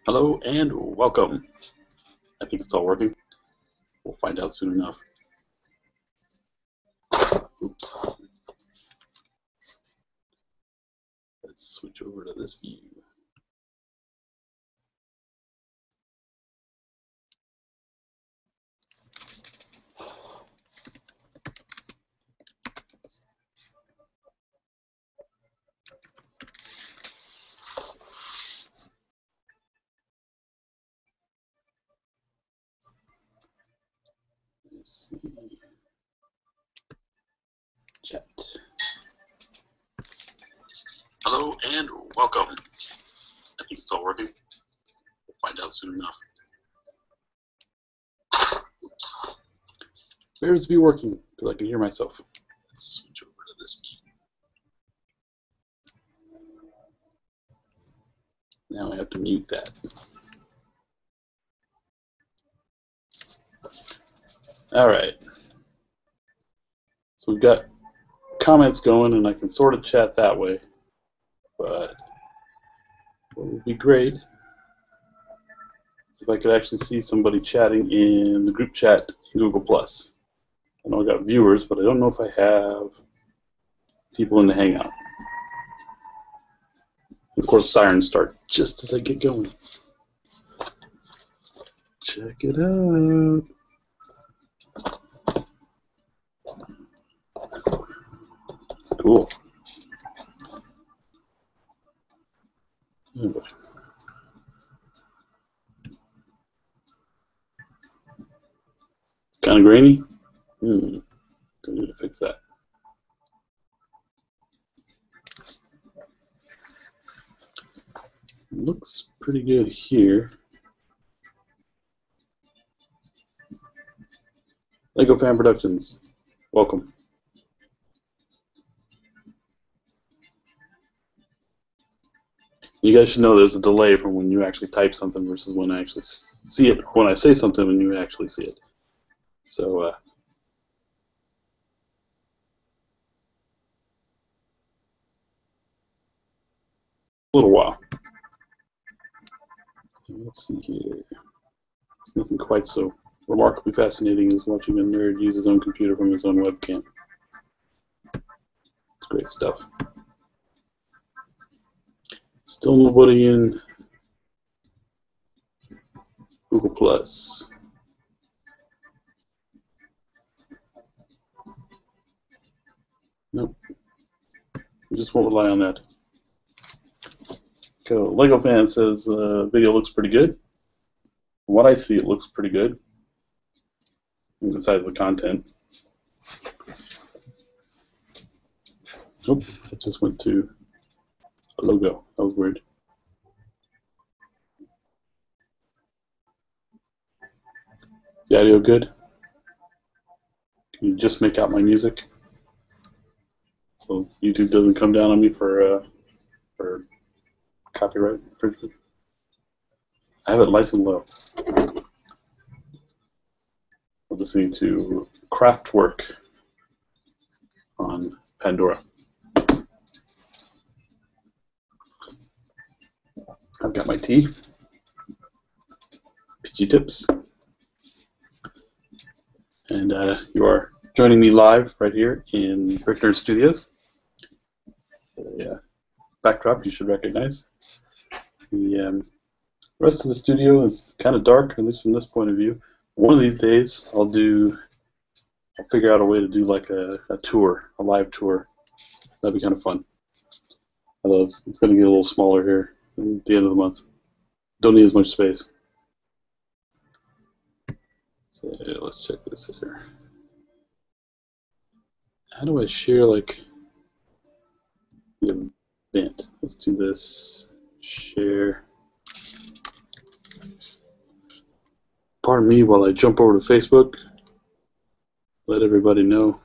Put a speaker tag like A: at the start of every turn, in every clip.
A: Hello and welcome. I think it's all working. We'll find out soon enough. Oops. Let's switch over to this view. Let's see. Chat. Hello and welcome. I think it's all working. We'll find out soon enough. Oops. Bears be working because I can hear myself. Let's switch over to this view. Now I have to mute that. All right. So we've got comments going, and I can sort of chat that way. But what would be great is if I could actually see somebody chatting in the group chat in Google+. I know I got viewers, but I don't know if I have people in the Hangout. Of course, sirens start just as I get going. Check it out. It's cool. Oh boy. It's kind of grainy. Gonna need to fix that. Looks pretty good here. Lego Fan Productions, welcome. You guys should know there's a delay from when you actually type something versus when I actually see it, or when I say something and you actually see it. So, a little while. Let's see here. It's nothing quite so remarkably fascinating as watching a nerd use his own computer from his own webcam. It's great stuff. Still nobody in Google+. Nope. We just won't rely on that. Okay, Lego Fan says video looks pretty good. From what I see, it looks pretty good. Besides the content. Oop, it just went to a logo. That was weird. Is the audio good? Can you just make out my music? So YouTube doesn't come down on me for copyright infringement. I have it nice and low. I'm listening to Kraftwerk on Pandora. I've got my tea, PG Tips, and you are joining me live right here in BrickNerd Studios. The backdrop you should recognize. The rest of the studio is kind of dark, at least from this point of view. One of these days, I'll figure out a way to do like a tour, a live tour. That'd be kind of fun. Although it's going to get a little smaller here at the end of the month. Don't need as much space. So let's check this here. How do I share like the event? Let's do this. Share. Pardon me while I jump over to Facebook. Let everybody know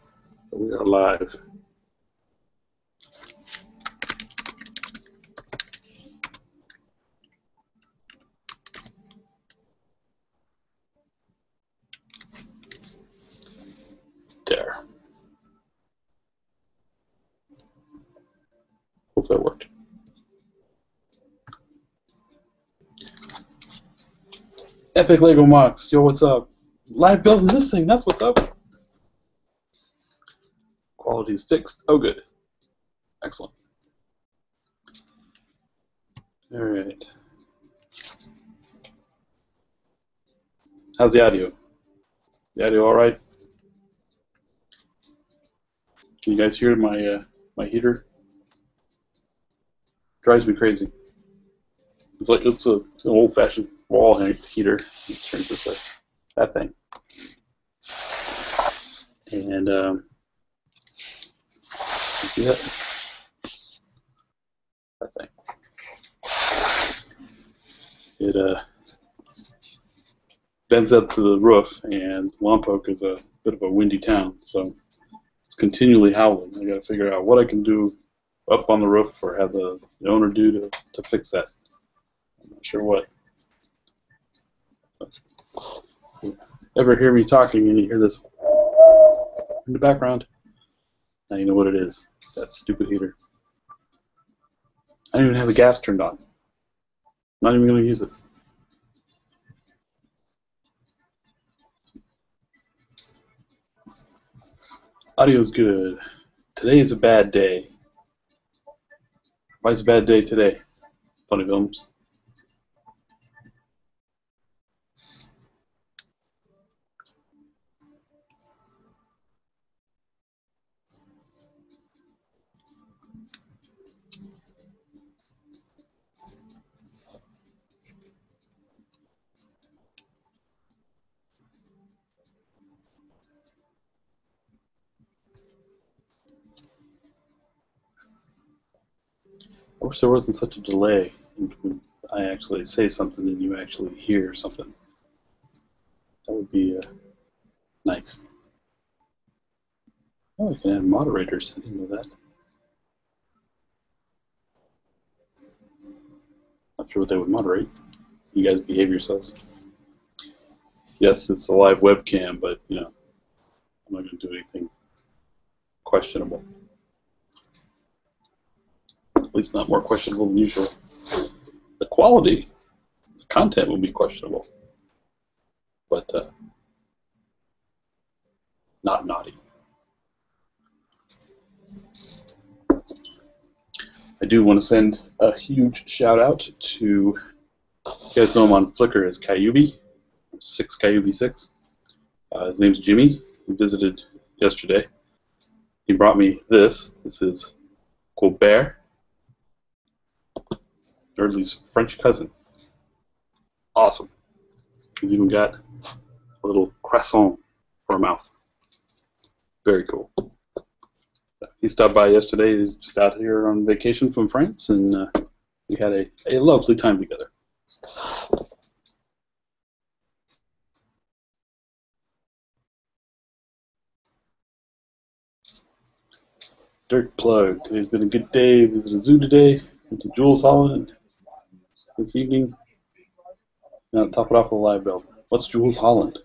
A: that we are live. There. Hope that worked. Epic Lego Mox, yo, what's up? Live building this thing, that's what's up. Quality is fixed. Oh, good. Excellent. All right. How's the audio? The audio all right? Can you guys hear my my heater? Drives me crazy. It's like it's an old-fashioned wall heater. It turns this way. That thing. And you see that? That thing. It bends up to the roof, and Lompoc is a bit of a windy town, so it's continually howling. I got to figure out what I can do up on the roof, or have the owner do to fix that. I'm not sure what. Ever hear me talking and you hear this in the background? Now you know what it is. It's that stupid heater. I don't even have the gas turned on. Not even going to use it. Audio's good. Today is a bad day. Why is it a bad day today? Funny films. I wish there wasn't such a delay when I actually say something and you actually hear something. That would be nice. Oh, you can add moderators. I didn't know that. Not sure what they would moderate. You guys behave yourselves. Yes, it's a live webcam, but you know, I'm not going to do anything questionable. At least not more questionable than usual. The quality, the content will be questionable, but not naughty. I do want to send a huge shout out to, you guys know him on Flickr as Kyubi, 6Kyubi6. His name's Jimmy. He visited yesterday. He brought me this. This is Colbert, Nerdly's French cousin. Awesome. He's even got a little croissant for a mouth. Very cool. He stopped by yesterday. He's just out here on vacation from France, and we had a lovely time together. Dirt plug. Today's been a good day. Visited a zoo today. Went to Jules Holland this evening. Now top it off with a live build. What's Jules Holland?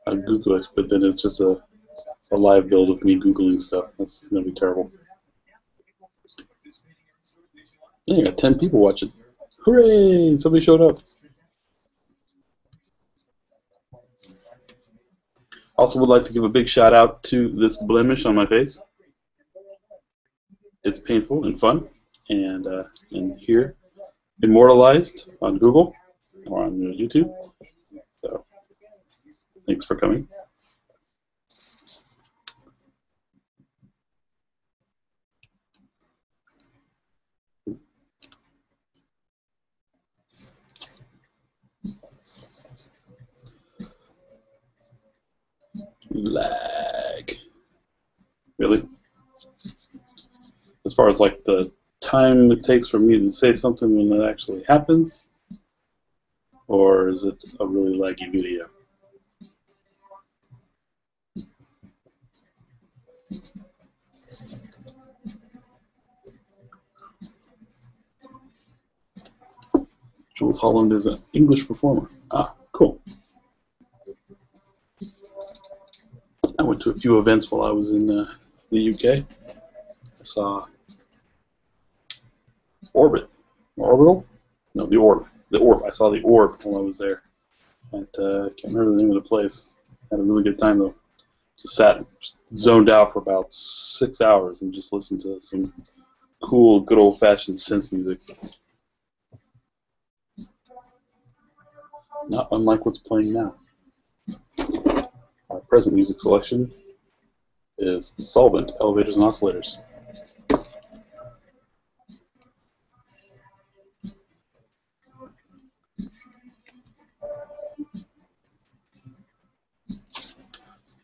A: I Google it, but then it's just a live build of me Googling stuff. That's going to be terrible. Yeah, you got 10 people watching. Hooray! Somebody showed up. Also would like to give a big shout out to this blemish on my face. It's painful and fun, and here, immortalized on Google or on YouTube. So, thanks for coming. Lag. Really? As far as like the time it takes for me to say something when it actually happens? Or is it a really laggy video? Jules Holland is an English performer. Ah, cool. I went to a few events while I was in the UK. I saw Orbital. No, the orb. The orb. I saw the orb while I was there. I can't remember the name of the place. Had a really good time though. Just sat, zoned out for about 6 hours and just listened to some cool, good old-fashioned synth music. Not unlike what's playing now. Our present music selection is Solvent, Elevators and Oscillators.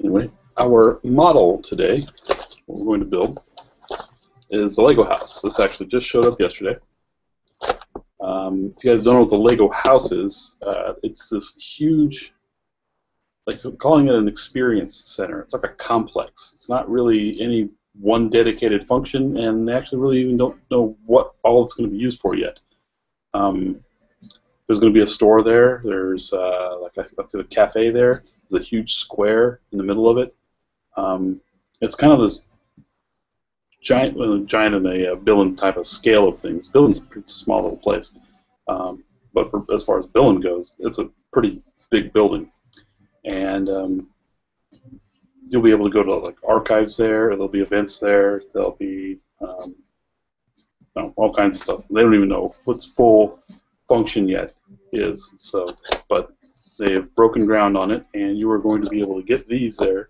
A: Anyway, our model today, what we're going to build, is the Lego house. This actually just showed up yesterday. If you guys don't know what the Lego house is, it's this huge, like calling it an experience center. It's like a complex. It's not really any one dedicated function, and they actually really even don't know what all it's going to be used for yet. There's going to be a store there. There's like a cafe there. There's a huge square in the middle of it. It's kind of this giant in a Billund type of scale of things. Billund's a pretty small little place, but as far as Billund goes, it's a pretty big building, and you'll be able to go to like archives there. There'll be events there. There'll be all kinds of stuff. They don't even know what's full function yet is. So, but they have broken ground on it, and you are going to be able to get these there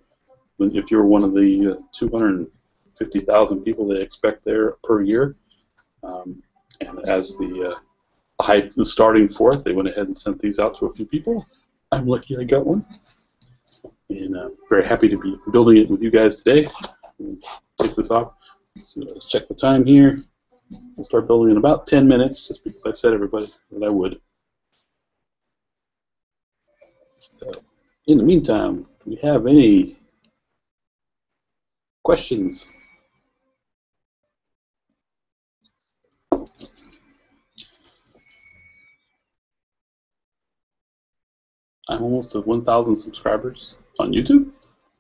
A: if you're one of the 250,000 people they expect there per year. And as the hype is starting forth, they went ahead and sent these out to a few people. I'm lucky I got one, and very happy to be building it with you guys today. Take this off. So let's check the time here. We'll start building in about 10 minutes, just because I said everybody that I would. So, in the meantime, do we have any questions? I'm almost at 1,000 subscribers on YouTube.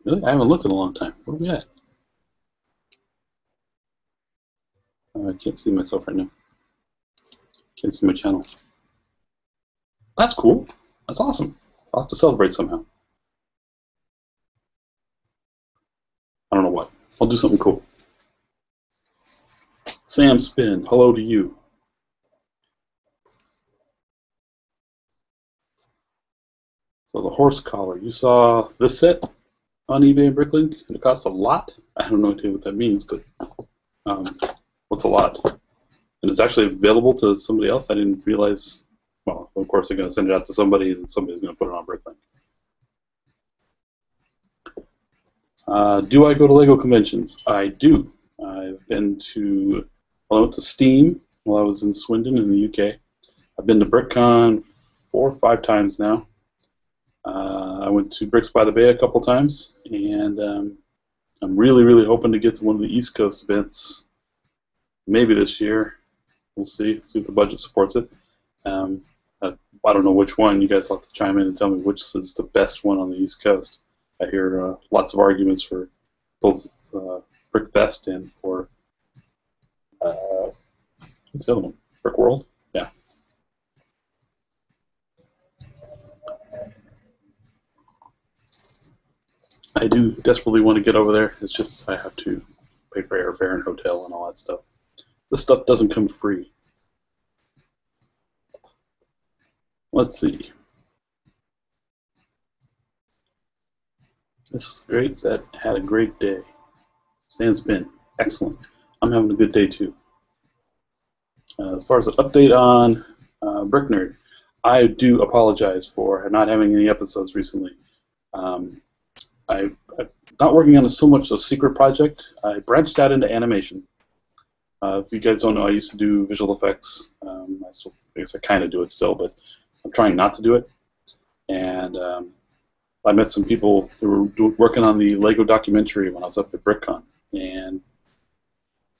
A: Really? I haven't looked in a long time. Where are we at? I can't see myself right now. Can't see my channel. That's cool. That's awesome. I'll have to celebrate somehow. I don't know what. I'll do something cool. Sam Spin, hello to you. So the horse collar. You saw this set on eBay and Bricklink? It cost a lot. I don't know what that means, but what's a lot? And it's actually available to somebody else. I didn't realize. Well, of course they're going to send it out to somebody, and somebody's going to put it on Bricklink. Do I go to LEGO conventions? I do. I've been to. Well, I went to Steam while I was in Swindon in the UK. I've been to BrickCon 4 or 5 times now. I went to Bricks by the Bay a couple times, and I'm really, really hoping to get to one of the East Coast events maybe this year. We'll see if the budget supports it. I don't know which one. You guys will have to chime in and tell me which is the best one on the East Coast. I hear lots of arguments for both BrickFest and for what's the other one? Brick World? Yeah. I do desperately want to get over there. It's just I have to pay for airfare and hotel and all that stuff. This stuff doesn't come free. Let's see. This is great. Zed had a great day. Stand Spin. Excellent. I'm having a good day too. As far as an update on BrickNerd, I do apologize for not having any episodes recently. I'm not working on so much a secret project. I branched out into animation. If you guys don't know, I used to do visual effects. I guess I kind of do it still, but I'm trying not to do it. And I met some people who were working on the Lego documentary when I was up at BrickCon. And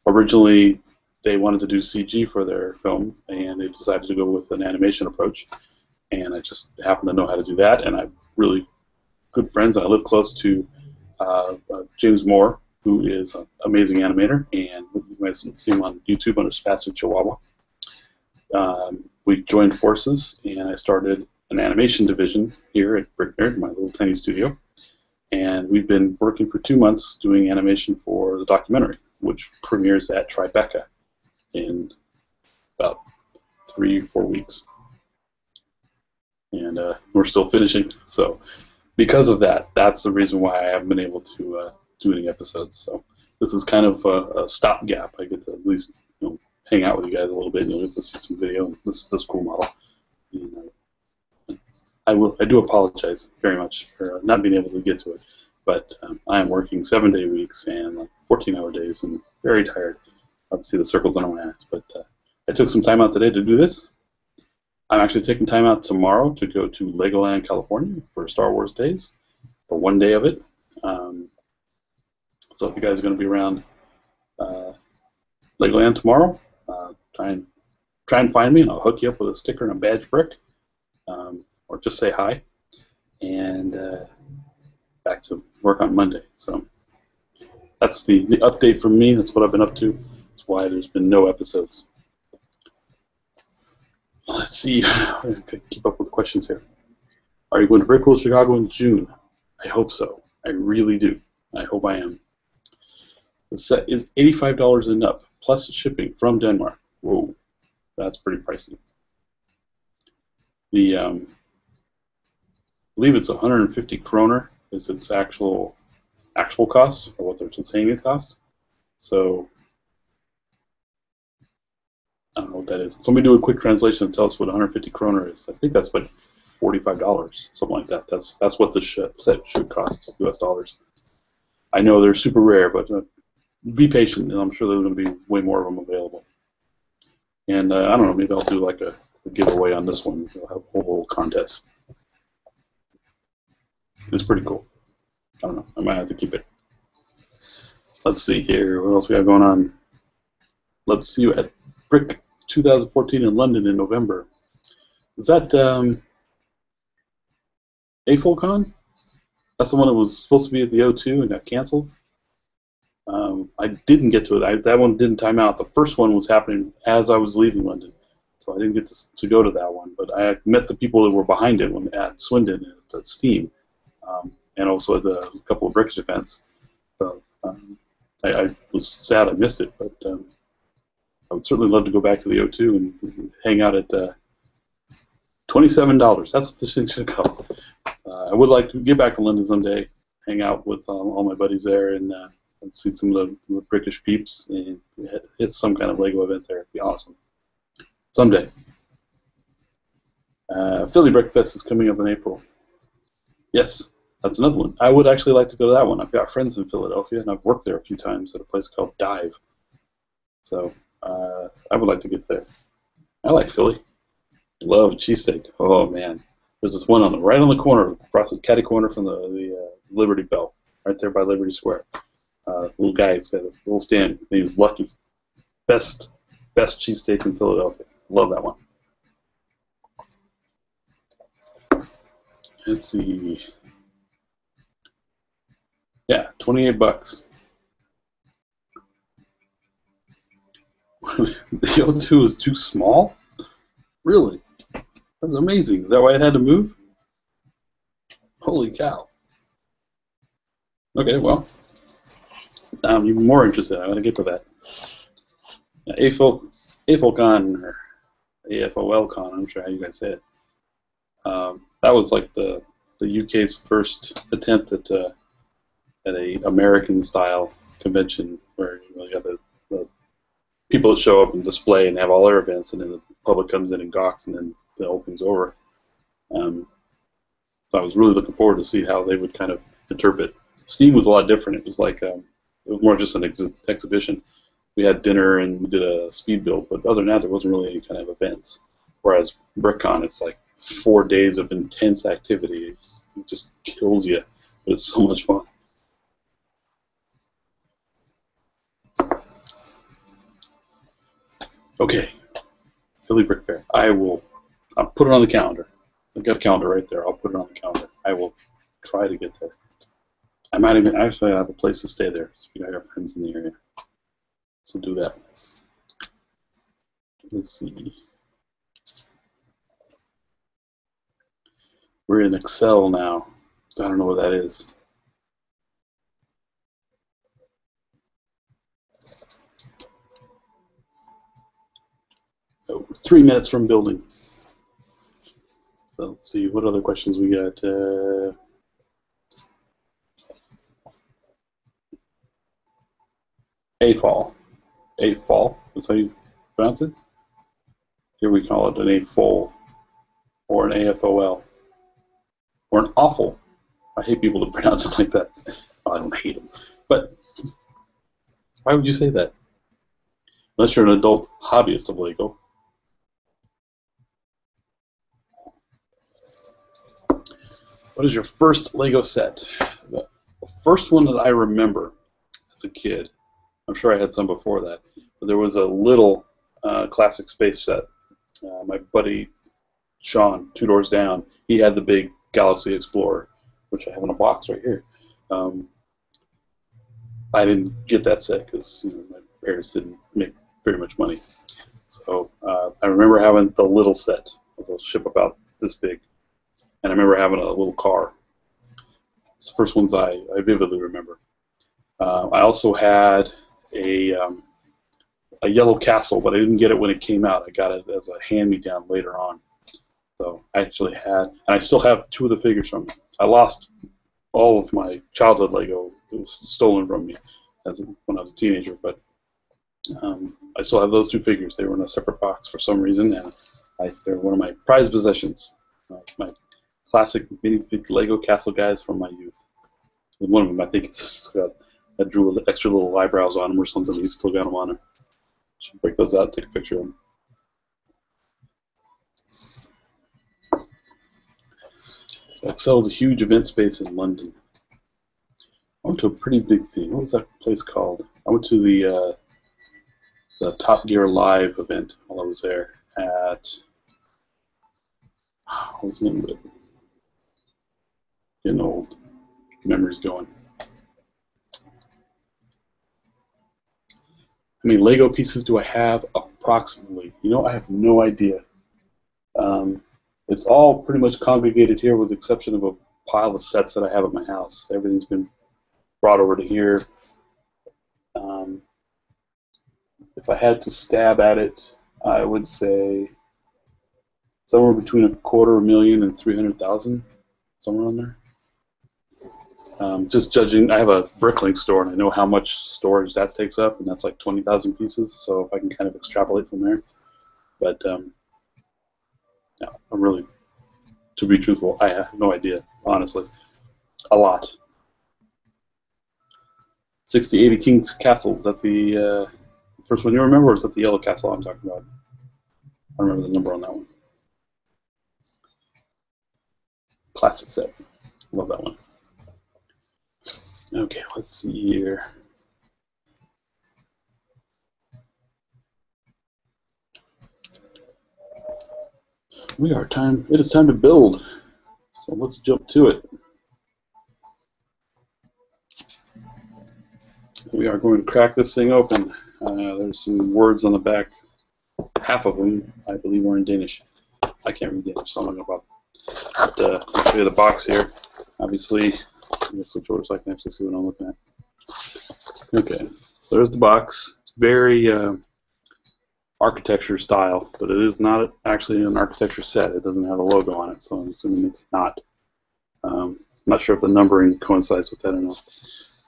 A: originally, they wanted to do CG for their film, and they decided to go with an animation approach. And I just happen to know how to do that, and I'm really good friends. I live close to James Moore, who is an amazing animator, and you might see him on YouTube under Spastic Chihuahua. we joined forces, and I started an animation division here at BrickNerd, my little tiny studio. And we've been working for 2 months doing animation for the documentary, which premieres at Tribeca in about 3-4 weeks. And we're still finishing. So because of that, that's the reason why I haven't been able to do any episodes. So this is kind of a stopgap. I get to at least hang out with you guys a little bit, and you'll get to see some video. This cool model. And, I do apologize very much for not being able to get to it, but I am working 7-day weeks and like 14-hour days and very tired. Obviously the circles on my eyes, but I took some time out today to do this. I'm actually taking time out tomorrow to go to Legoland, California for Star Wars Days for 1 day of it. So if you guys are going to be around Legoland tomorrow, try and find me, and I'll hook you up with a sticker and a badge brick. Or just say hi, and back to work on Monday. So that's the update from me. That's what I've been up to. That's why there's been no episodes. Let's see. I can keep up with the questions here. Are you going to BrickWorld Chicago in June? I hope so. I really do. I hope I am. The set is $85 and up, plus shipping from Denmark. Whoa, that's pretty pricey. The I believe it's 150 kroner is its actual cost, or what they're saying it costs. So I don't know what that is. Somebody do a quick translation and tell us what 150 kroner is. I think that's like $45, something like that. That's what the set should cost, US dollars. I know they're super rare, but be patient, and I'm sure there's going to be way more of them available. And I don't know, maybe I'll do like a giveaway on this one. We'll have a whole contest. It's pretty cool. I don't know. I might have to keep it. Let's see here. What else we got going on? Love to see you at Brick 2014 in London in November. Is that AFOLCon? That's the one that was supposed to be at the O2 and got canceled. I didn't get to it. That one didn't time out. The first one was happening as I was leaving London, so I didn't get to go to that one. But I met the people that were behind it at Swindon at Steam. And also at a couple of Brickish events. So I was sad I missed it, but I would certainly love to go back to the O2 and hang out at $27. That's what this thing should go. I would like to get back to London someday, hang out with all my buddies there, and see some of the Brickish peeps, and hit some kind of Lego event there. It'd be awesome. Someday. Philly Brickfest is coming up in April. Yes. That's another one. I would actually like to go to that one. I've got friends in Philadelphia, and I've worked there a few times at a place called Dive. So I would like to get there. I like Philly. Love cheesesteak. Oh, man. There's this one right on the corner, across the catty corner from the Liberty Bell, right there by Liberty Square. Little guy, he's got a little stand. His name is Lucky. Best cheesesteak in Philadelphia. Love that one. Let's see. Yeah, $28. The O2 is too small? Really? That's amazing. Is that why it had to move? Holy cow. Okay, well, I'm even more interested. I'm going to get to that. AFOLCon, or AFOLCon, I'm sure how you guys say it. That was like the UK's first attempt at a American-style convention where you got the people that show up and display and have all their events, and then the public comes in and gawks, and then the whole thing's over. So I was really looking forward to see how they would kind of interpret. Steam was a lot different. It was like it was more just an exhibition. We had dinner and we did a speed build, but other than that, there wasn't really any kind of events. Whereas BrickCon, it's like 4 days of intense activity. It just kills you, but it's so much fun. Okay, Philly Brick Fair. I'll put it on the calendar. I've got a calendar right there. I'll put it on the calendar. I will try to get there. I might even actually have a place to stay there. So I got friends in the area. So do that. Let's see. We're in Excel now. I don't know what that is. So 3 minutes from building. So let's see, what other questions we got? AFOL. AFOL, that's how you pronounce it? Here we call it an AFOL, or an AFOL, or an awful. I hate people that pronounce it like that. Well, I don't hate them, but why would you say that? Unless you're an adult hobbyist of Lego. What is your first Lego set? The first one that I remember as a kid, I'm sure I had some before that, but there was a little classic space set. My buddy Sean, 2 doors down, he had the big Galaxy Explorer, which I have in a box right here. I didn't get that set because my parents didn't make very much money. So I remember having the little set. It was a ship about this big. And I remember having a little car. It's the first ones I vividly remember. I also had a yellow castle, but I didn't get it when it came out. I got it as a hand-me-down later on. So I actually had, and I still have 2 of the figures from it. I lost all of my childhood Lego. It was stolen from me when I was a teenager, but I still have those 2 figures. They were in a separate box for some reason, and they're one of my prized possessions. My classic minifig Lego castle guys from my youth. And one of them, I think it's got, I drew extra little eyebrows on them or something. He's still got them on there. Should break those out, take a picture of them. So Excel is a huge event space in London. I went to a pretty big thing. What was that place called? I went to the Top Gear Live event while I was there at, what was the name of it? Getting old. Memories going. How many Lego pieces do I have approximately? I have no idea. It's all pretty much congregated here with the exception of a pile of sets that I have at my house. Everything's been brought over to here. If I had to stab at it, I would say somewhere between $250,000 and $300,000, somewhere on there. Just judging, I have a BrickLink store, and I know how much storage that takes up, and that's like 20,000 pieces. So if I can kind of extrapolate from there, but yeah, I'm really, to be truthful, I have no idea, honestly. A lot. 60, 80 King's Castle. Is that the first one you remember, or is that the yellow castle I'm talking about? I don't remember the number on that one. Classic set. Love that one. Okay, let's see here. It is time to build. So let's jump to it. We are going to crack this thing open. There's some words on the back. Half of them, I believe, are in Danish. I can't read Danish, so I don't know about it. But I'll show you the box here. Obviously, I'm going to switch over so I can actually see what I'm looking at. Okay, so there's the box. It's very architecture style, but it is not actually an architecture set. It doesn't have a logo on it, so I'm assuming it's not. I'm not sure if the numbering coincides with that or not.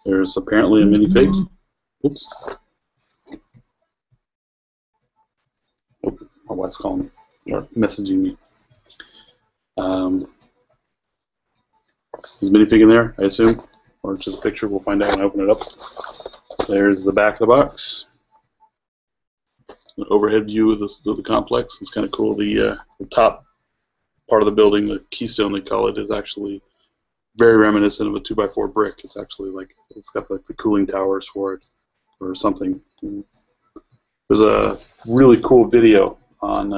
A: There's apparently a minifig. Oops. Oh, my wife's calling me, or messaging me. Is minifig in there, I assume? Or just a picture? We'll find out when I open it up. There's the back of the box. An overhead view of the complex. It's kind of cool. The top part of the building, the keystone they call it, is actually very reminiscent of a 2x4 brick. It's actually like, it's got like the cooling towers for it or something. There's a really cool video on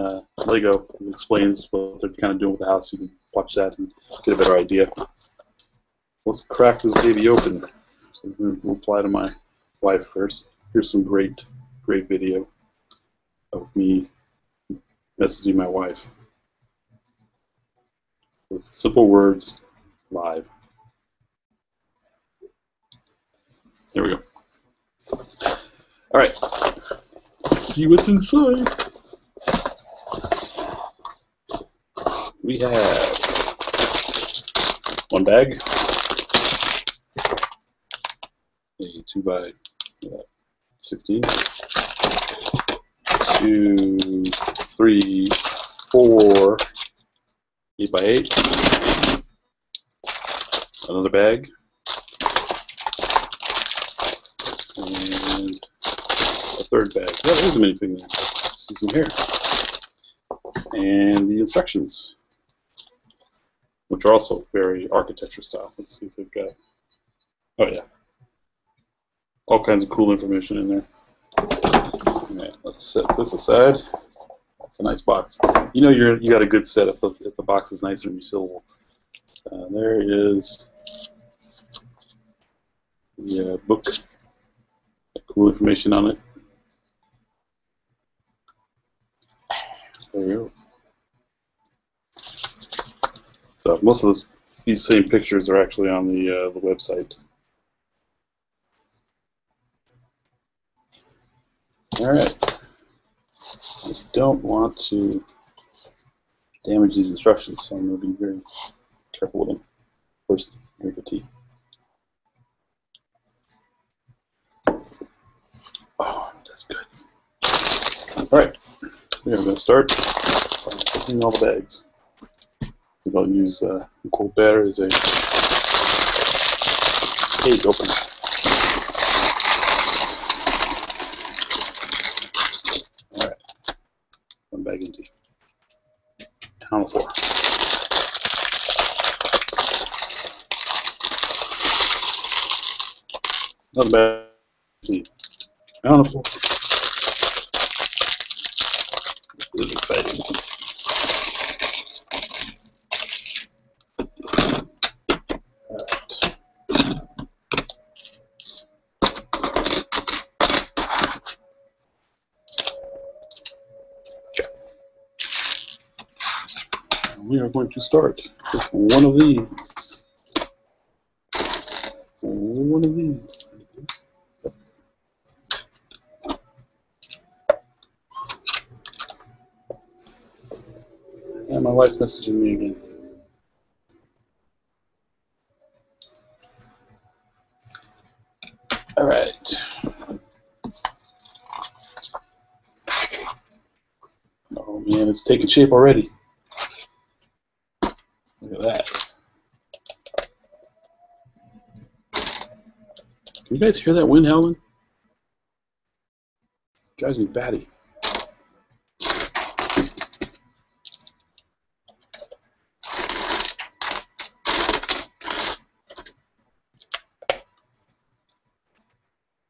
A: Lego that explains what they're kind of doing with the house. You can watch that and get a better idea. Let's crack this baby open. So we'll reply to my wife first. Here's some great video of me messaging my wife. with simple words live. There we go. All right. Let's see what's inside. We have one bag, a 2x16, 2, 3, 4, 8x8, another bag, and a third bag. Yeah, there's a mini thing there. See some here. And the instructions, which are also very architecture style. Let's see if they've got, oh yeah, all kinds of cool information in there. All right, let's set this aside. That's a nice box. You know you got a good set if the box is nice and resealable. There is the book, cool information on it. There we go. So most of these same pictures are actually on the website. All right. I don't want to damage these instructions, so I'm going to be very careful with them. First, drink the tea. Oh, that's good. All right. We are going to start by opening all the bags. I'll use cold batter as a cage opener. All right, one bag empty. Down on the floor. Another bag empty. Down on the floor. This is exciting. We are going to start with one of these. One of these. And my wife's messaging me again. All right. Oh man, it's taking shape already. Look at that. Can you guys hear that wind howling? It drives me batty.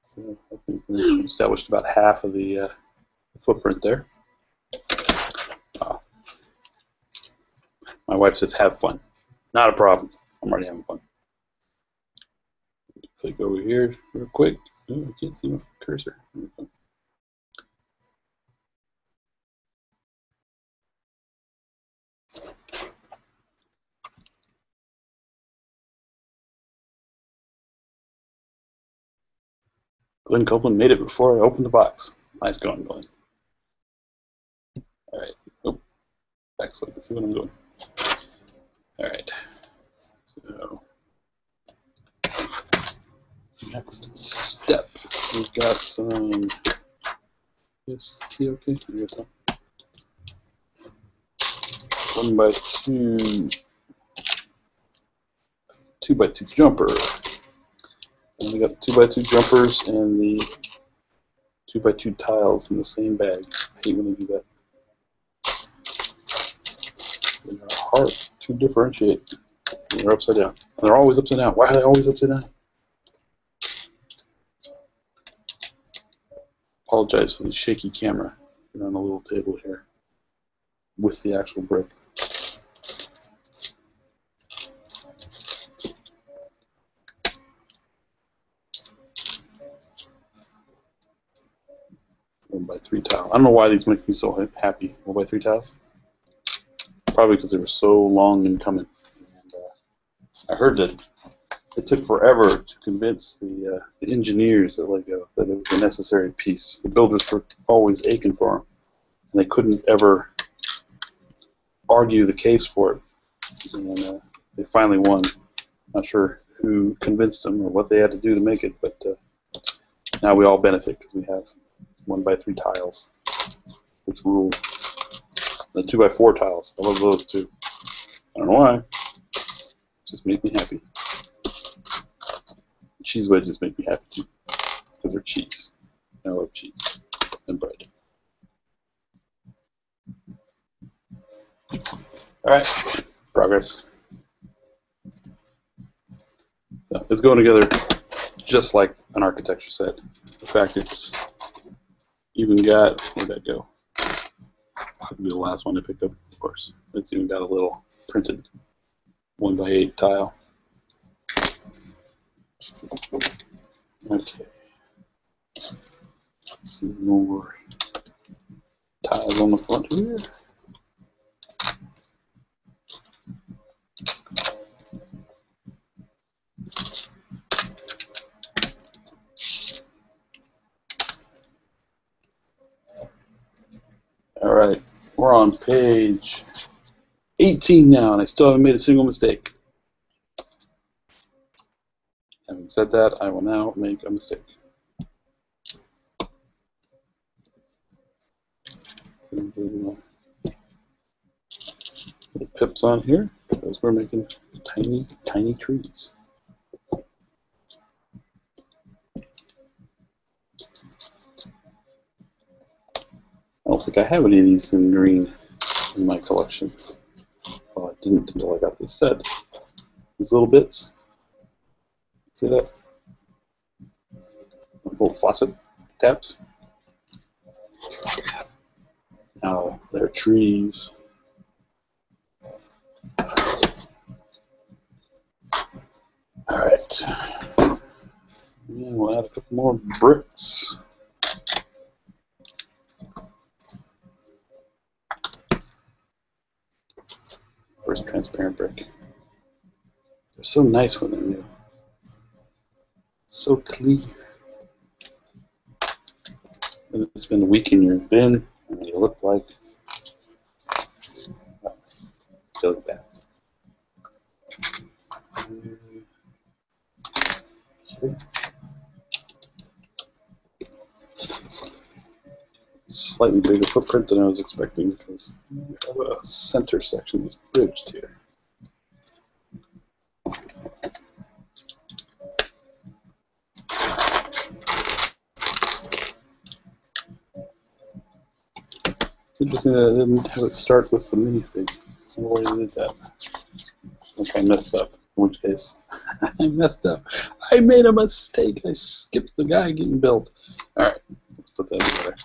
A: So I think we've established about half of the footprint there. My wife says, have fun. Not a problem. I'm already having fun. Click over here real quick. Oh, I can't see my cursor. Okay. Glenn Copeland made it before I opened the box. Nice going, Glenn. All right. Oh, back so I can see what I'm doing. All right. So next step, we've got some. Yes, see, okay. I guess so. 1x2, 2x2 jumper. And we got 2x2 jumpers and the 2x2 tiles in the same bag. I hate when they do that. They are hard to differentiate. They're upside down. And they're always upside down. Why are they always upside down? Apologize for the shaky camera. We're on a little table here with the actual brick. One by three tile. I don't know why these make me so happy. 1x3 tiles. probably because they were so long in coming. And, I heard that it took forever to convince the engineers at Lego that it was a necessary piece. The builders were always aching for them, and they couldn't ever argue the case for it. And they finally won. Not sure who convinced them or what they had to do to make it, but now we all benefit because we have 1x3 tiles, which rule. The 2x4 tiles, I love those too. I don't know why. Just make me happy. Cheese wedges make me happy too, because they're cheese. I love cheese and bread. All right, progress. So it's going together just like an architecture set. In fact, it's even got, where'd that go? That'll be the last one I picked up, of course. It's even got a little printed 1x8 tile. Okay. Let's see more tiles on the front here. All right, we're on page 18 now, and I still haven't made a single mistake. Having said that, I will now make a mistake. The pips on here, because we're making tiny, tiny trees. I don't think I have any of these in green in my collection. Well, I didn't until I got this set. These little bits. See that? Little faucet taps. Now they're trees. Alright. And we'll add a couple more bricks. First transparent brick. They're so nice when they're new. So clear. And it's been a week in your bin, and you look like they look bad. Okay. Slightly bigger footprint than I was expecting because we have a center section that's bridged here. It's interesting that I didn't have it start with the minifig. I wonder why I did that. I think I messed up, in which case I messed up. I made a mistake. I skipped the guy getting built. Alright, let's put that together.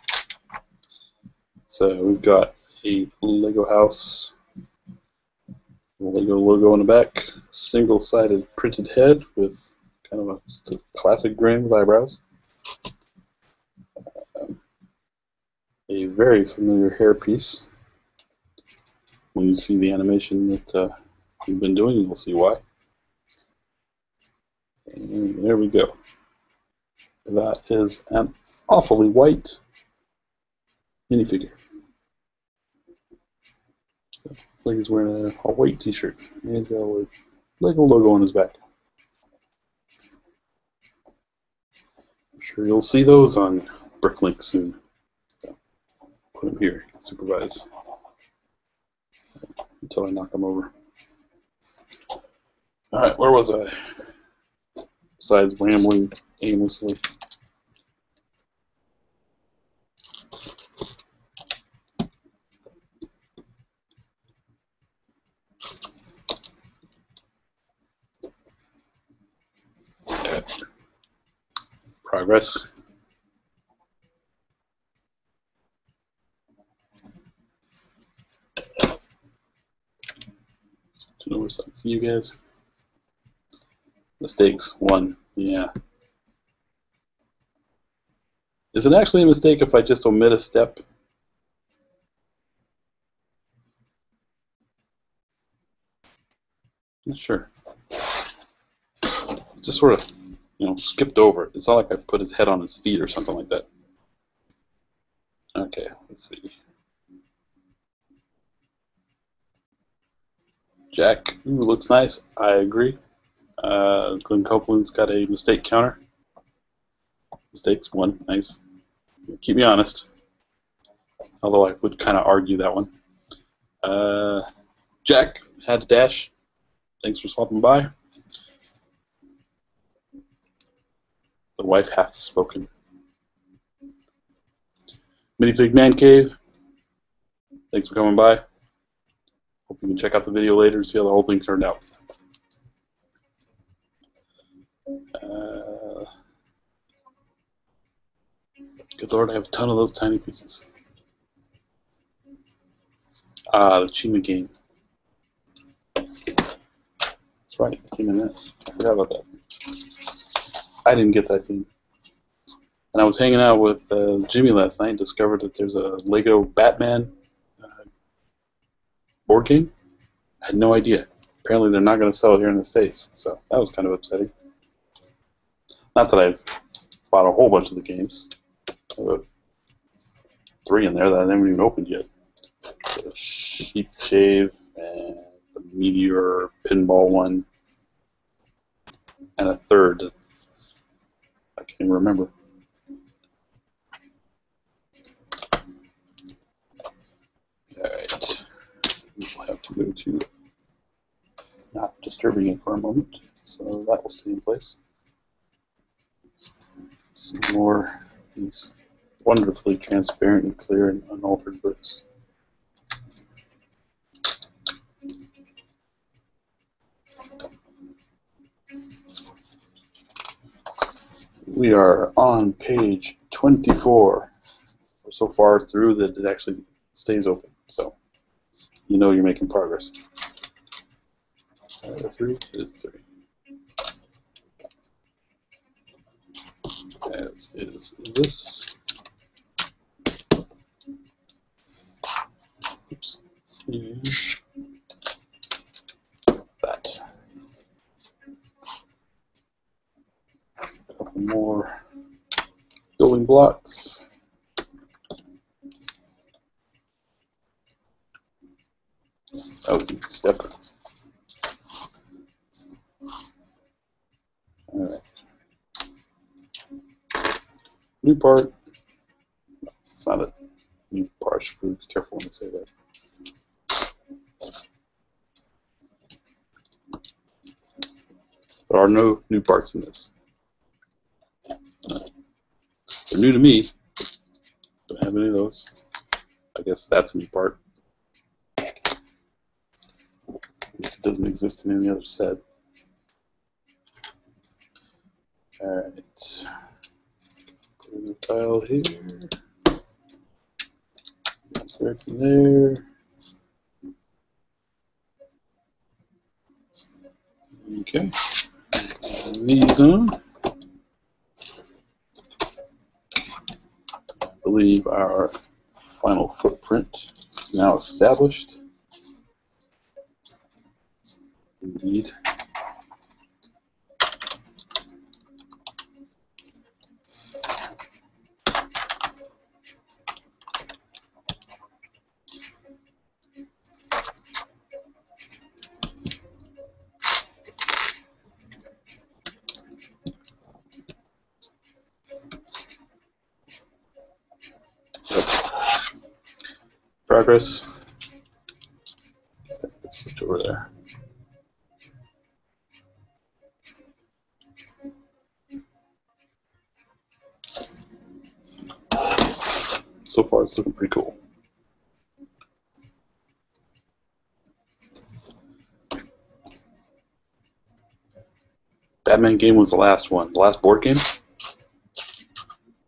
A: So we've got a Lego house, the Lego logo on the back, single-sided printed head with kind of just a classic grin with eyebrows. A very familiar hairpiece. When you see the animation that we've been doing, you'll see why. And there we go. That is an awfully white minifigure. Looks like he's wearing a white t-shirt. And he's got a Lego logo on his back. I'm sure you'll see those on BrickLink soon. So put them here, you can supervise until I knock them over. Alright, where was I? Besides rambling aimlessly. Progress. Turn over so I can see you guys. Mistakes. 1. Yeah. Is it actually a mistake if I just omit a step? Not sure. Just sort of, skipped over it. It's not like I put his head on his feet or something like that. Okay, let's see. Jack, ooh, looks nice. I agree. Glenn Copeland's got a mistake counter. Mistakes, 1, nice. Keep me honest. Although I would kind of argue that one. Jack had a dash. Thanks for swapping by. The wife hath spoken. Minifig Man Cave. Thanks for coming by. Hope you can check out the video later to see how the whole thing turned out. Good Lord, I have a ton of those tiny pieces. The Chima game. That's right, it came in that. I forgot about that. I didn't get that game. And I was hanging out with Jimmy last night and discovered that there's a Lego Batman board game. I had no idea. Apparently they're not going to sell it here in the States, so that was kind of upsetting. Not that I've bought a whole bunch of the games. There were 3 in there that I haven't even opened yet. The Sheep Shave and the Meteor Pinball one, and a third. I can't even remember. Alright. We'll have to go to not disturbing it for a moment, so that will stay in place. Some more of these wonderfully transparent and clear and unaltered bricks. We are on page 24. We're so far through that it actually stays open, so you know you're making progress. 3? It is 3. As is this. Oops. And that. A couple more building blocks. That was the easy step. Alright. New part. No, it's not a new part. I should be careful when I say that. There are no new parts in this. They're new to me. Don't have any of those. I guess that's a new part. I guess it doesn't exist in any other set. Alright. Put in the tile here. That's right there. Okay. These on. I believe our final footprint is now established. Indeed. Progress. Let's switch over there. So far, it's looking pretty cool. Batman game was the last one. The last board game?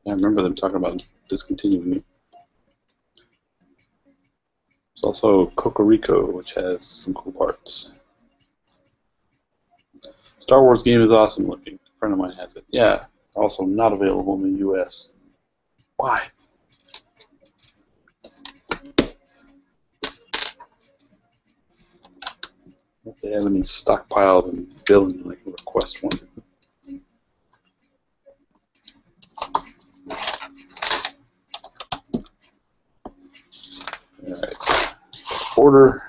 A: Yeah, I remember them talking about discontinuing it. There's also Cocorico, which has some cool parts. Star Wars game is awesome looking. A friend of mine has it. Yeah, also not available in the US. Why? What they have any stockpiled in Billund, and I can request one. All right, order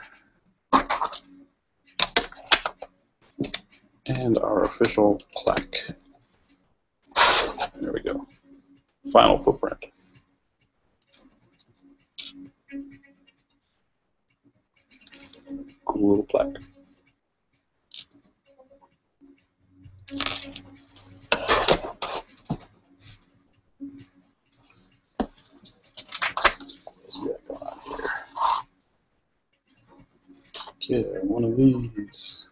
A: and our official plaque. There we go. Final footprint. Cool little plaque. Yeah, one of these.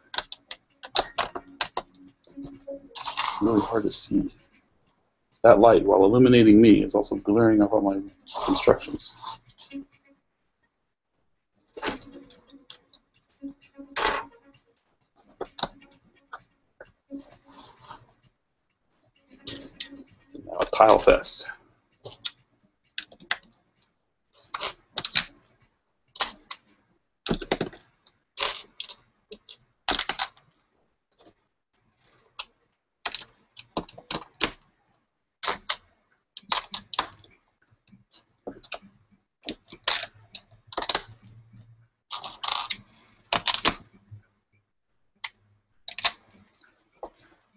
A: Really hard to see. That light, while illuminating me, is also glaring off on my instructions. Now a tile fest.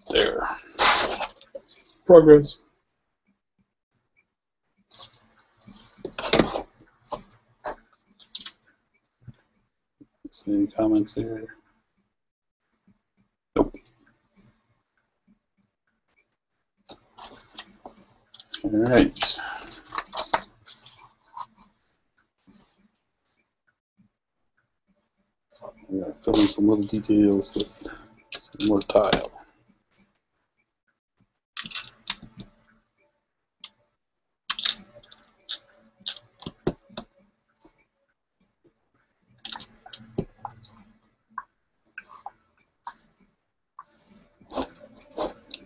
A: There. Progress. Any comments here? Nope. All right. I'm going to fill in some little details with some more tile.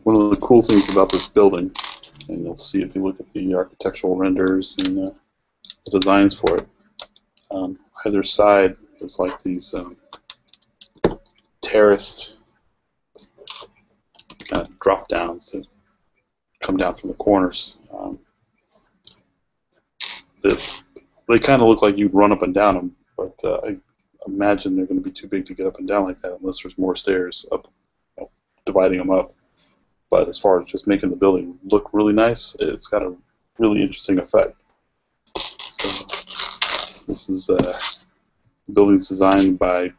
A: One of the cool things about this building, and you'll see if you look at the architectural renders and the designs for it, either side there's like these terraced kind of drop downs that come down from the corners. They kind of look like you'd run up and down them, but I imagine they're going to be too big to get up and down like that unless there's more stairs up, dividing them up. But as far as just making the building look really nice, it's got a really interesting effect. So this is the building's designed by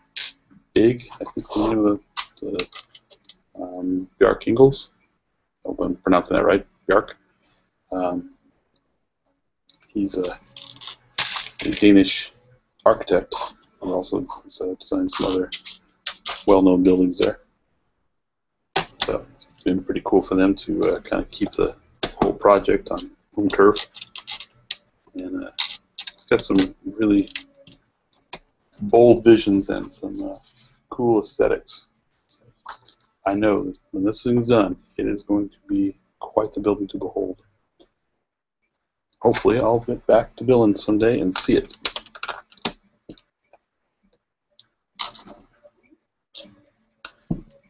A: Big, I think the name of the Bjark Ingels. I hope I'm pronouncing that right, Bjark. He's a Danish architect who also has designed some other well-known buildings there. So it's been pretty cool for them to kind of keep the whole project on home turf. And it's got some really bold visions and some cool aesthetics. So I know that when this thing's done, it is going to be quite the building to behold. Hopefully I'll get back to Billund someday and see it.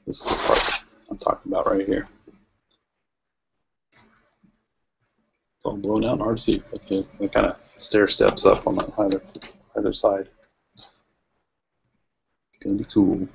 A: This is the part I'm talking about right here. It's all blown out and hard to see. Okay, the kind of stair steps up on either side. It's gonna be cool.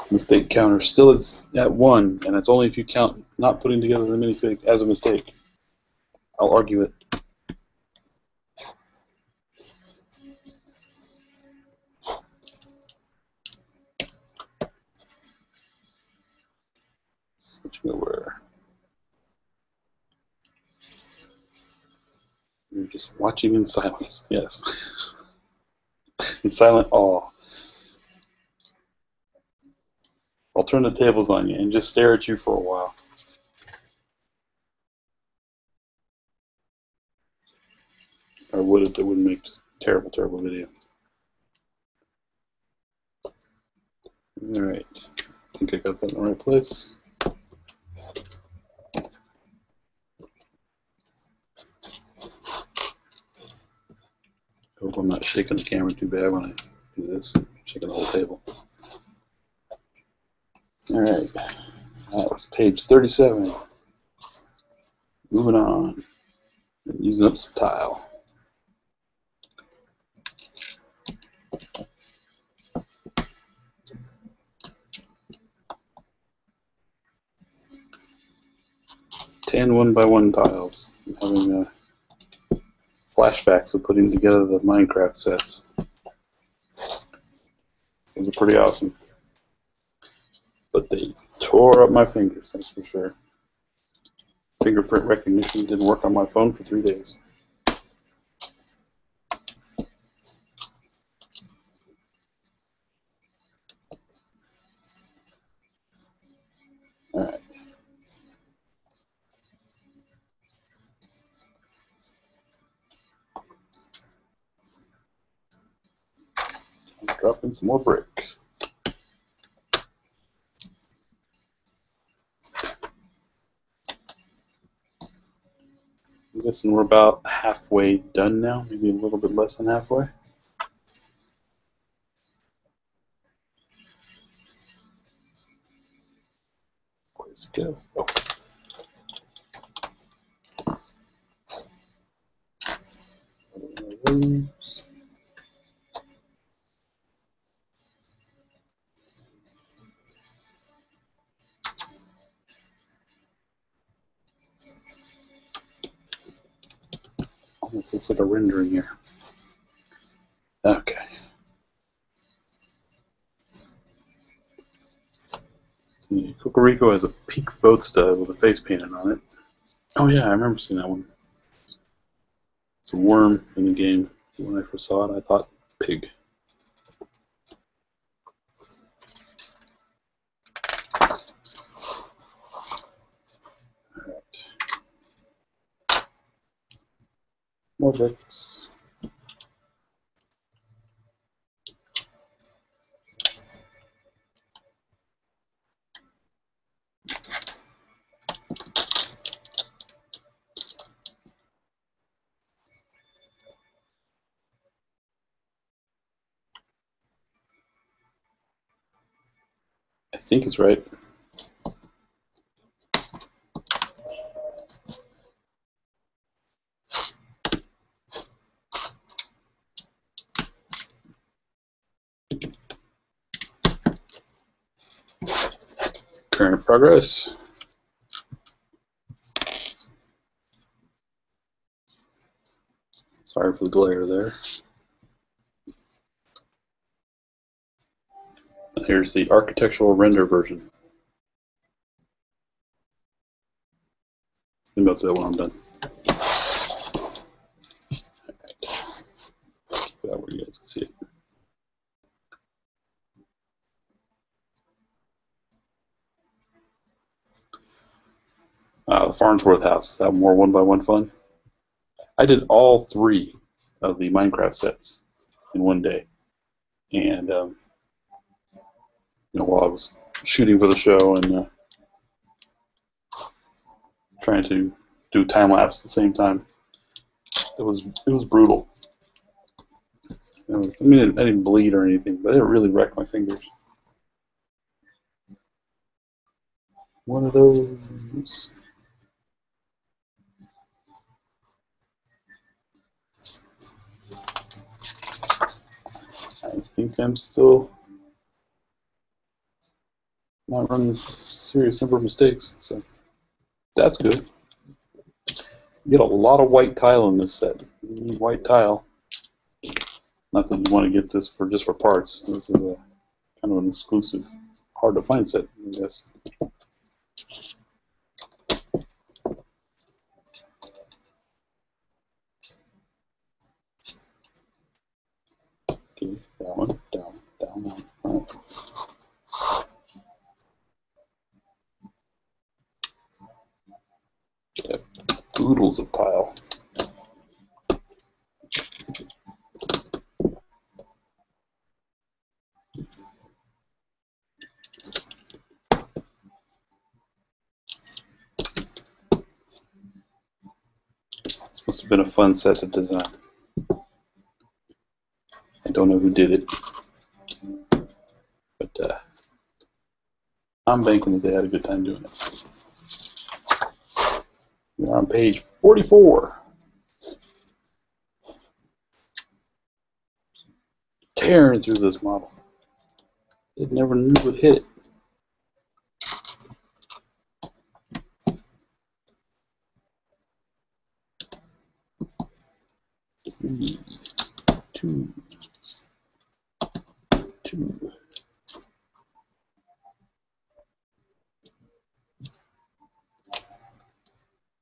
A: Mistake counter still is at 1, and it's only if you count not putting together the minifig as a mistake. I'll argue it. Switching over. You're just watching in silence. Yes. In silent awe. I'll turn the tables on you and just stare at you for a while. I would if it wouldn't make just terrible, terrible video. Alright. think I got that in the right place. Hope I'm not shaking the camera too bad when I do this. I'm shaking the whole table. Alright, that was page 37. Moving on. Using up some tile. Tan 1x1 tiles. I'm having flashbacks of putting together the Minecraft sets. Those are pretty awesome. But they tore up my fingers, that's for sure. Fingerprint recognition didn't work on my phone for 3 days. Alright. Drop in some more brick. I'm guessing we're about halfway done now, maybe a little bit less than halfway. Where's it go? Oh. Almost looks like a rendering here. Okay. See, Cocorico has a pink boat stud with a face painted on it. Oh yeah, I remember seeing that one. It's a worm in the game. When I first saw it, I thought pig. Alright. More bricks. I think it's right. Current progress. Sorry for the glare there. Here's the architectural render version. I'm about to do that when I'm done. Alright. Keep that where you guys can see it. The Farnsworth house. Is that more 1x1 fun? I did all 3 of the Minecraft sets in one day. And, you know, while I was shooting for the show and trying to do time lapse at the same time, it was brutal. I mean, I didn't bleed or anything, but it really wrecked my fingers. One of those. I think I'm still not running a serious number of mistakes, so that's good. You get a lot of white tile in this set. You need white tile. Not that you want to get this for just for parts. This is a kind of an exclusive, hard to find set, I guess. Okay, down, down, down, down. All right. Yep. Oodles of tile. have been a fun set to design. I don't know who did it, but I'm banking that they had a good time doing it. We're on page 44. Tearing through this model. It never knew it would hit it. 3, 2, 2.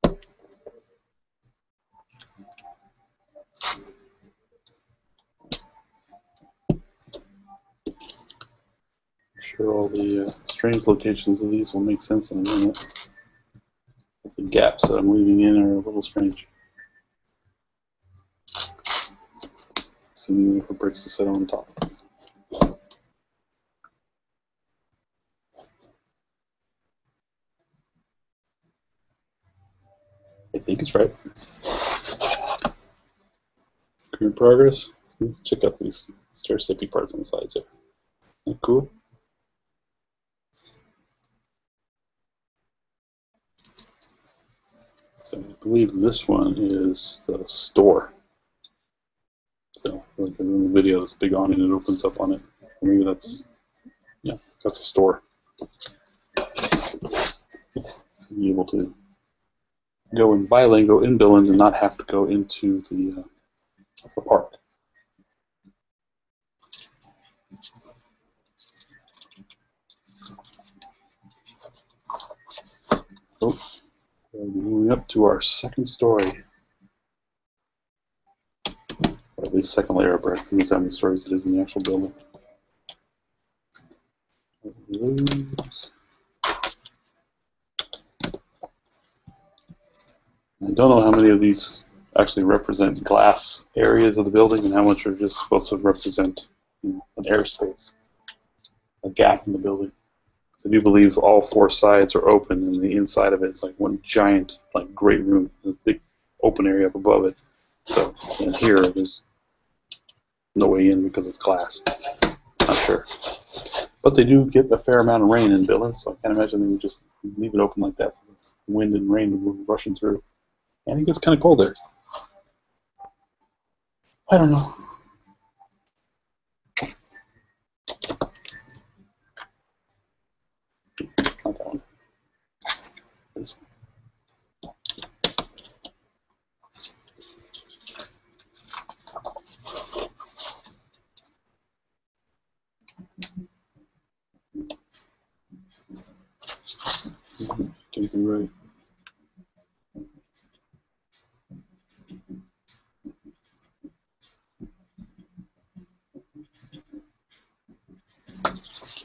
A: I'm sure all the strange locations of these will make sense in a minute. But the gaps that I'm leaving in are a little strange. Assuming if it breaks to sit on top. I think it's right. Current progress. Check out these stair safety parts on the sides here. Isn't that cool? So I believe this one is the store. So like in the video, this big awning that opens up on it. Maybe that's, yeah, that's a store. Be able to go and bilingual in Billund and not have to go into the park. Oh, we're moving up to our second story. Or at least second layer of brick. These how many stories it is in the actual building. I don't know how many of these actually represent glass areas of the building and how much are just supposed to represent, you know, an airspace, a gap in the building. I do believe all 4 sides are open, and the inside of it is like one giant, like, great room, a big open area up above it. So, and here there's no way in because it's glass. Not sure. But they do get a fair amount of rain in Billund, so I can't imagine they would just leave it open like that. Wind and rain rushing through. And it gets kind of cold there. I don't know. Not that one. This one. Can't be right.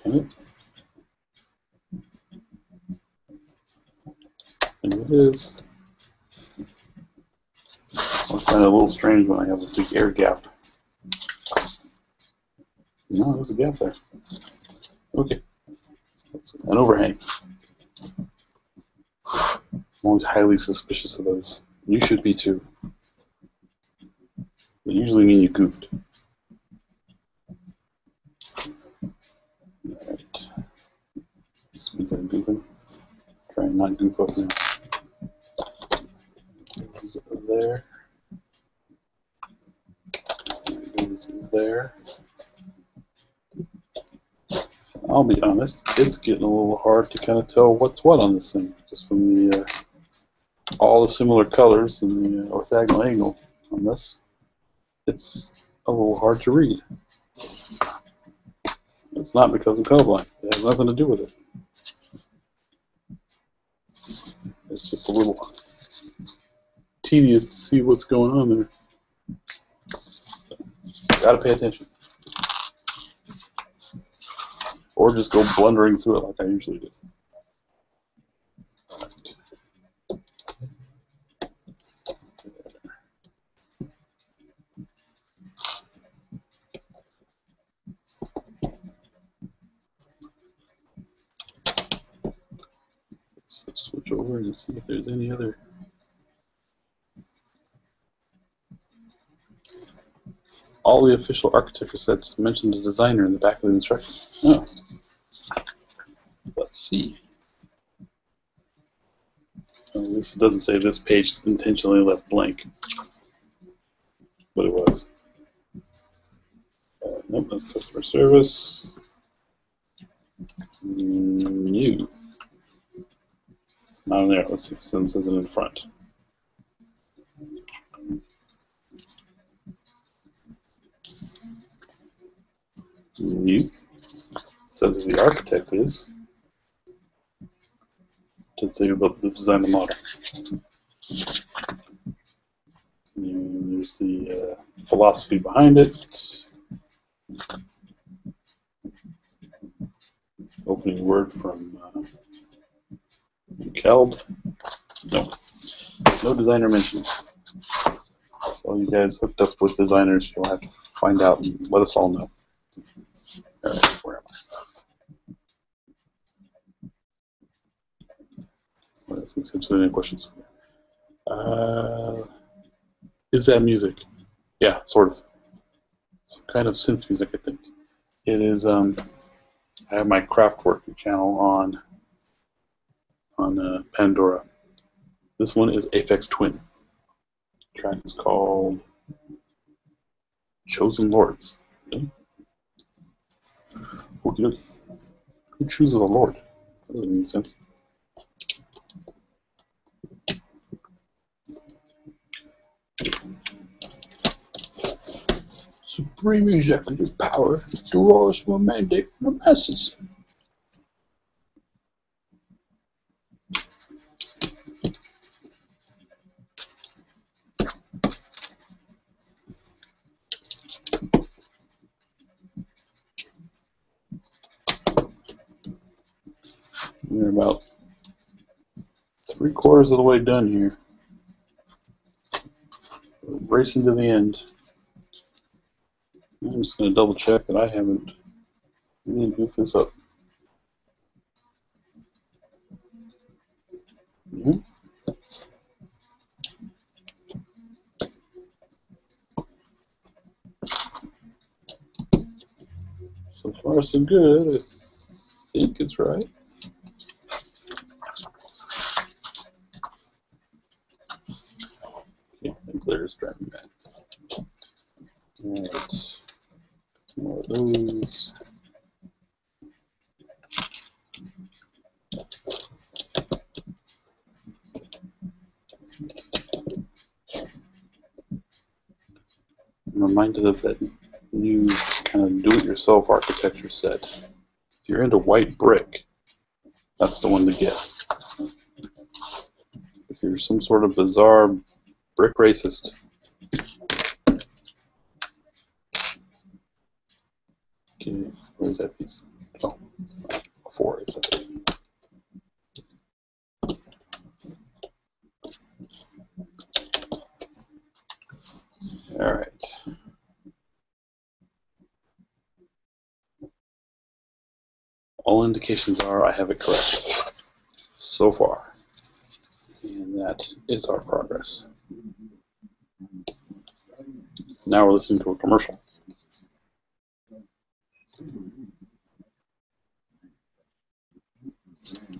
A: Can it? And it is. It's kind of a little strange when I have a big air gap. No, there's a gap there. Okay. That's an overhang. I'm always highly suspicious of those. You should be too. They usually mean you goofed. Alright. Speaking of goofing, try and not goof up now. Goes over there. Goes there. I'll be honest, it's getting a little hard to kind of tell what's what on this thing, just from the all the similar colors and the orthogonal angle on this. It's a little hard to read. It's not because I'm colorblind. It has nothing to do with it. It's just a little tedious to see what's going on there. So, gotta pay attention. Or just go blundering through it like I usually do. Let's switch over and see if there's any other all the official architecture sets mention the designer in the back of the instructions. Oh. Let's see. At least it doesn't say this page is intentionally left blank. But it was. Nope, that's customer service. New. Not in there. Let's see if it says it in front. New. It says who the architect is. Doesn't say about the design of the model. And there's the philosophy behind it. Opening word from Keld. No. No designer mentioned. So you guys hooked up with designers, you'll have to find out and let us all know. Alright, where am I? Let's answer any questions. Is that music? Yeah, sort of. Some kind of synth music, I think. It is, I have my Craftwork channel on Pandora. This one is Aphex Twin. The track is called Chosen Lords. Okay. Who chooses a lord? That doesn't make sense. Supreme executive power derives from a mandate from the masses. We're about 3/4 of the way done here. We're racing to the end. I'm just going to double check that I haven't really goofed this up. So far, so good. I think it's right. Yeah, the glitter's driving me mad. Alright. More of those. I'm reminded of that new kind of do-it-yourself architecture set. If you're into white brick, that's the one to get. If you're some sort of bizarre brick racist, okay, where's that piece? Oh, it's not 4, it's a 3. All right. All indications are I have it correct so far. And that is our progress. Now we're listening to a commercial.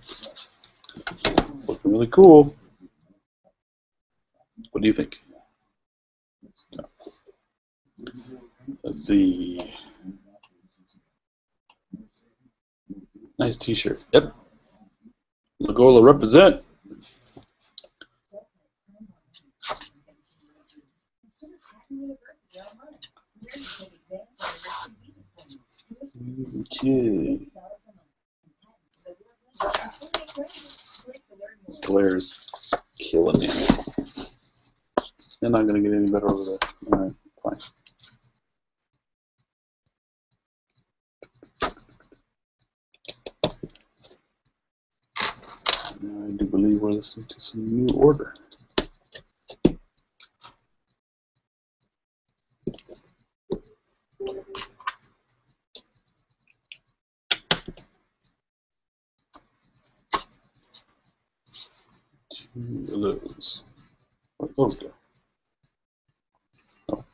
A: It's looking really cool. What do you think? Let's see. Nice t-shirt. Yep. Lagola represent. Okay. This glare's killing me. They're not going to get any better over there. Alright, fine. Now I do believe we're listening to some new order. Two of those. Where'd those go? Oh.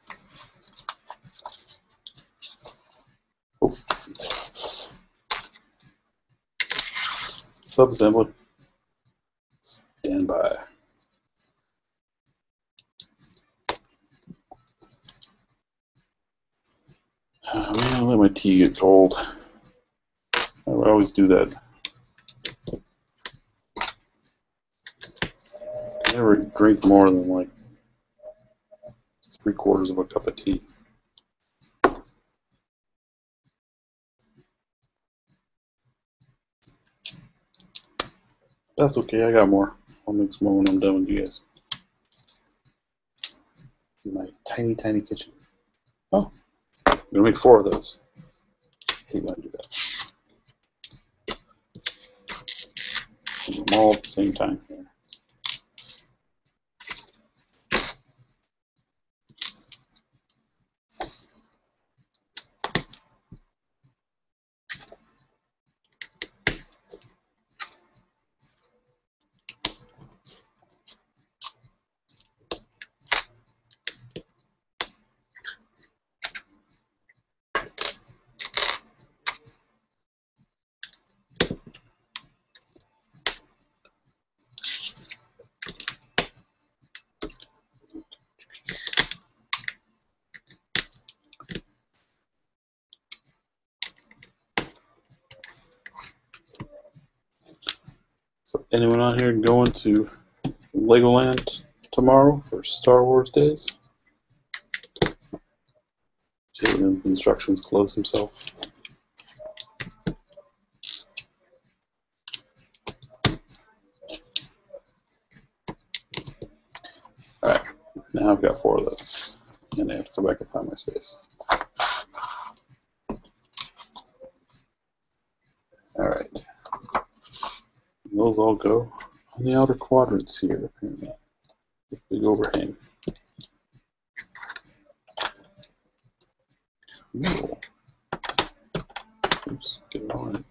A: Oh. Sub-assembly. Stand by. I'm gonna let my tea get cold. I always do that. I never drink more than like 3/4 of a cup of tea. That's okay, I got more. I'll make some more when I'm done with you guys. In my tiny, tiny kitchen. Oh, I'm gonna make 4 of those. I hate when I do that. Do them all at the same time here. So anyone out here going to Legoland tomorrow for Star Wars Days? Giving instructions, clothes himself. Alright, now I've got 4 of those. And I have to go back and find my space. Alright. Those all go on the outer quadrants here, apparently. Big overhang. Cool. Oops, get it on.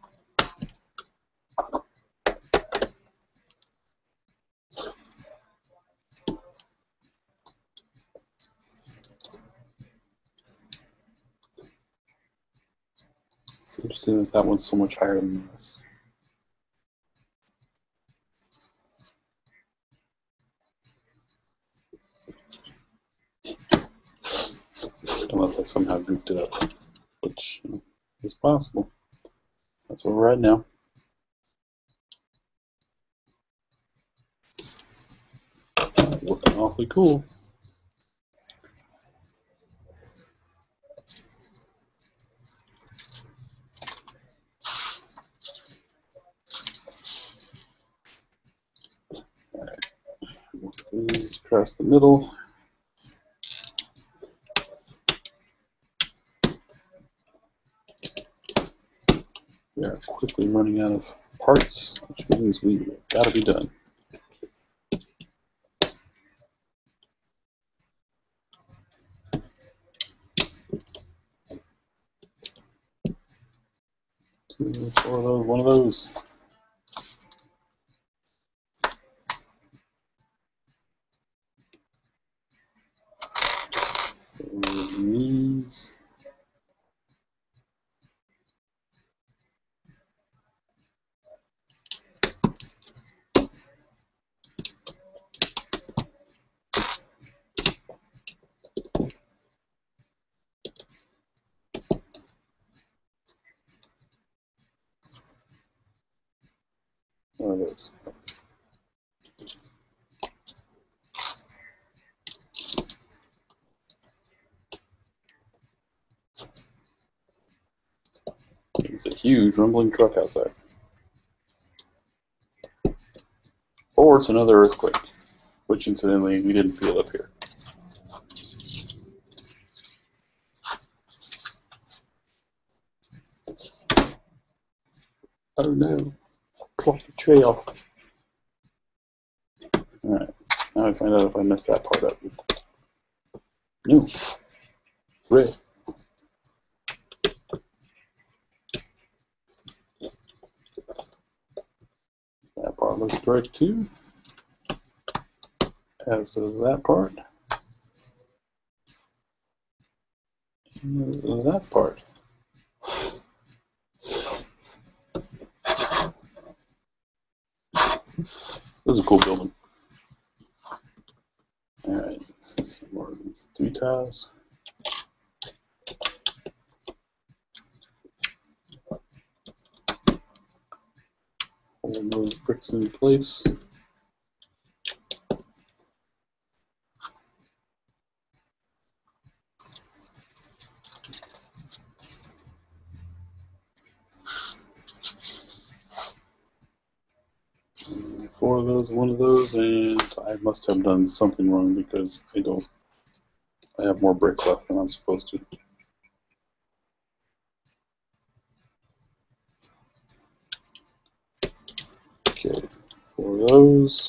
A: It's interesting that that one's so much higher than this. Unless I somehow goofed it up, which is possible. That's where we're at now. Looking awfully cool. Alright, these across the middle. We are quickly running out of parts, which means we gotta be done. Two, 4 of those, 1 of those. These. One of those. It's a huge rumbling truck outside. Or it's another earthquake, which incidentally we didn't feel up here. Oh no, plop the tray off. Alright, now I find out if I messed that part up. No. Red. That part looks correct too. As does that part. And that part. This is a cool building. All right, some more of these 3 tiles. Hold those bricks in place. And 4 of those, 1 of those, and I must have done something wrong because I have more brick left than I'm supposed to. Okay, 4 of those.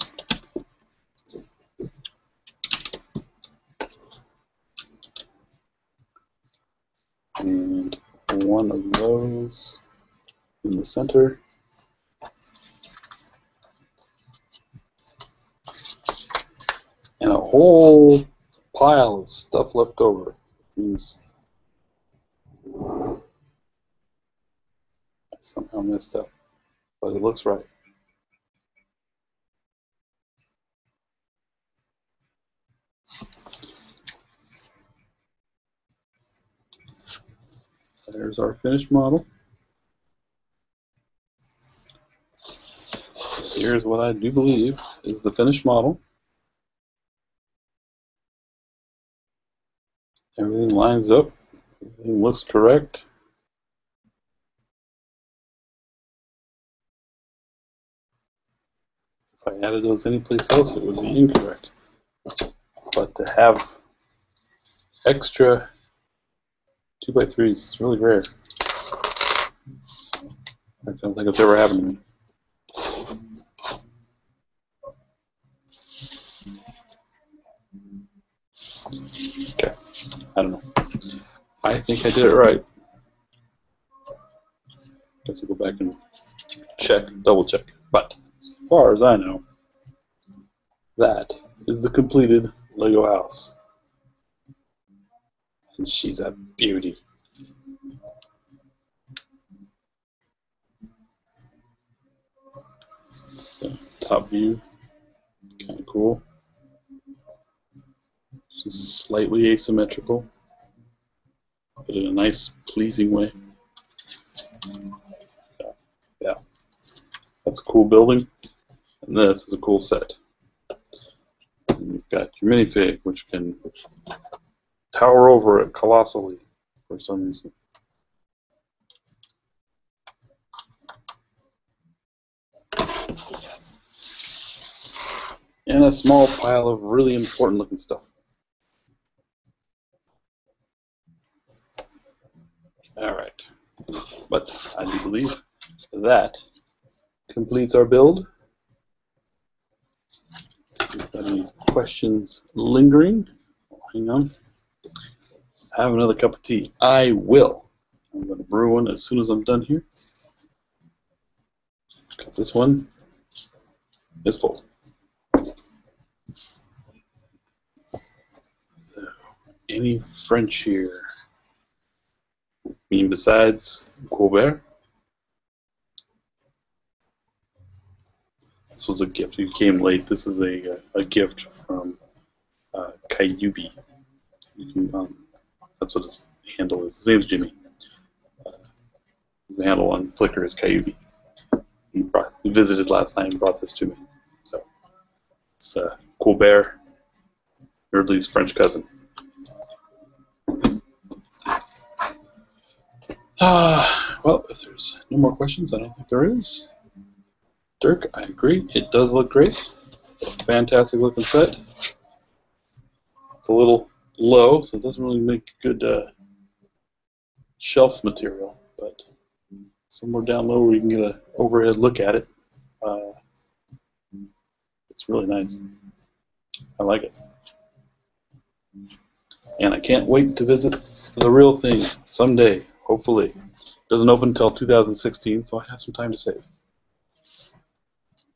A: And 1 of those in the center. And a whole pile of stuff left over. Means I somehow messed up, but it looks right. There's our finished model. Here's what I do believe is the finished model. Everything lines up. Everything looks correct. If I added those anyplace else, it would be incorrect. But to have extra 2x3s is really rare. I don't think it's ever happened to me. Okay, I don't know. I think I did it right. Guess I'll go back and check, double check. But as far as I know, that is the completed Lego house. And she's a beauty. So, top view, kind of cool. Just slightly asymmetrical, but in a nice, pleasing way. So, yeah, that's a cool building, and this is a cool set. And you've got your minifig, which can tower over it colossally for some reason. And a small pile of really important looking stuff. Alright, but I do believe that completes our build. Let's see if there are any questions lingering. Hang on. Have another cup of tea. I will. I'm going to brew one as soon as I'm done here. Because this one is full. So, any French here? I mean, besides Colbert? This was a gift. You came late. This is a gift from Kayubi. That's what his handle is. His name's Jimmy. His handle on Flickr is Kayubi. He visited last night and brought this to me. So it's Colbert, Nerdly's French cousin. Well, if there's no more questions, I don't think there is. Dirk, I agree. It does look great. It's a fantastic looking set. It's a little low, so it doesn't really make good shelf material, but somewhere down low where you can get an overhead look at it, it's really nice. I like it. And I can't wait to visit the real thing someday, hopefully. It doesn't open until 2016, so I have some time to save.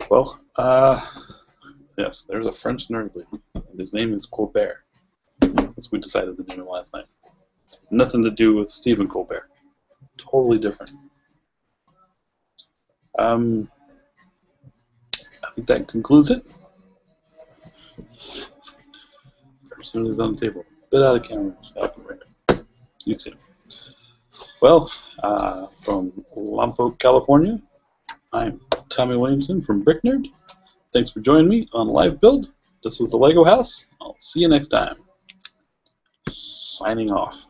A: Well, yes, there's a French Nerdly, and his name is Colbert. As we decided to name him last night. Nothing to do with Stephen Colbert. Totally different. I I think that concludes it. First one is on the table. Bit out of the camera. Right. You see. Well, from Lompoc, California, I'm Tommy Williamson from BrickNerd. Thanks for joining me on Live Build. This was the Lego House. I'll see you next time. Signing off.